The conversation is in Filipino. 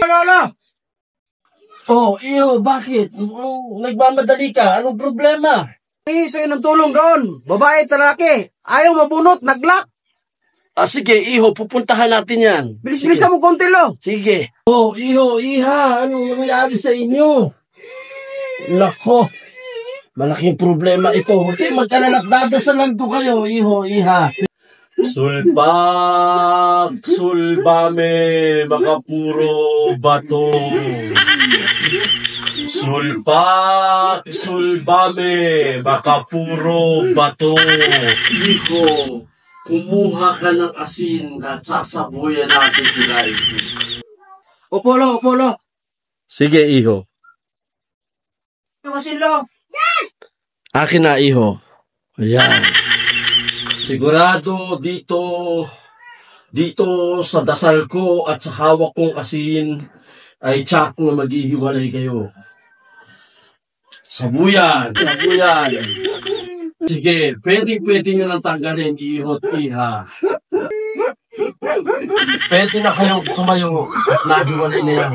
Lolo! Oh, iyo, bakit? Nagmamadali ka? Anong problema? Sa'yo ng tulong doon. Babae, talaki. Ayaw mabunot, naglock. Sige, iho, pupuntahan natin yan. Bilis-bilisan mo konti, lo. Sige. Oh, iho, iha, anong nangyari sa inyo? Nako, malaking problema ito. Hindi, magkalala, dadasalan ko kayo, iho, iha. Sulbak, sulbame, baka puro bato. Sulbak, sulbame, baka puro bato. Iko, kumuha ka ng asin at sasabuyan natin sila. Opo, lo. Sige, iho. Yung asin, lo. Akin na, iho. Ayan. Sigurado dito sa dasal ko at sa hawak kong asin ay tsak na maghihiwalay kayo. Sabuyan. Sige, pwede nyo nang tanggalin, iho at iha. Pwede na kayo tumayo at nahiwalay na yan.